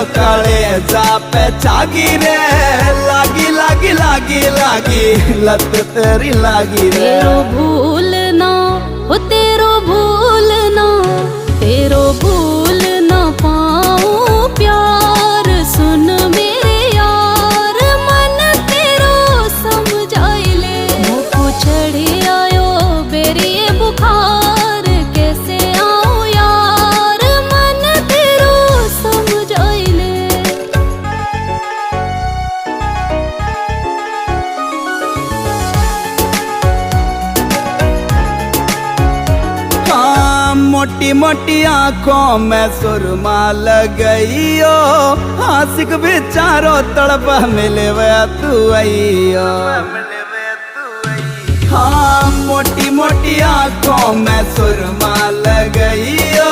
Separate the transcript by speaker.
Speaker 1: काले जापे छागी रे, लागी लागी लागी लागी लत तेरी लागी रे।
Speaker 2: तेरो भूलना हो तेरो भूलना, तेरो भूलना पाऊं प्यार। सुन मेरे यार मन तेरो समझाई ले, मुझको चढ़ी आयो बेरी बुखार। कैसे आऊं यार मन तेरो समझाई ले।
Speaker 1: हाँ मोटी मोटी आंखों में सुरमा लगइयो, आशिक बेचारो तड़प मिले वे तू आइयो। हाँ मोटी मोटी आंखों में सुरमा लगइयो।